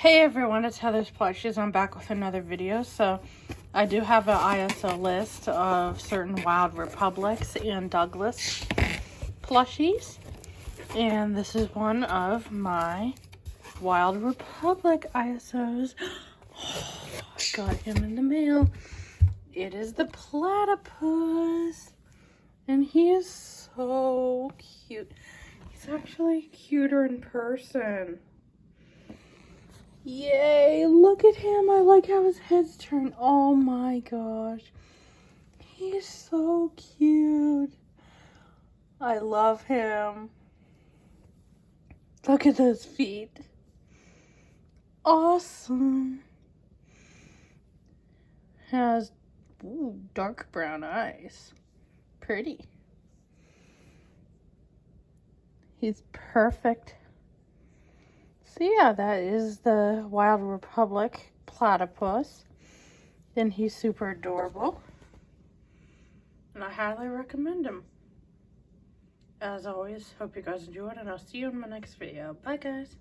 Hey everyone, it's Heather's Plushes. I'm back with another video. So I do have an ISO list of certain Wild Republics and Douglas plushies. And this is one of my Wild Republic ISOs. Oh, I got him in the mail. It is the Platypus. And he is so cute. He's actually cuter in person. Yay, look at him. I like how his head's turned. Oh my gosh. He's so cute. I love him. Look at those feet. Awesome. Has dark brown eyes. Pretty. He's perfect. So yeah, that is the Wild Republic Platypus. And he's super adorable. And I highly recommend him. As always, hope you guys enjoyed, and I'll see you in my next video. Bye guys.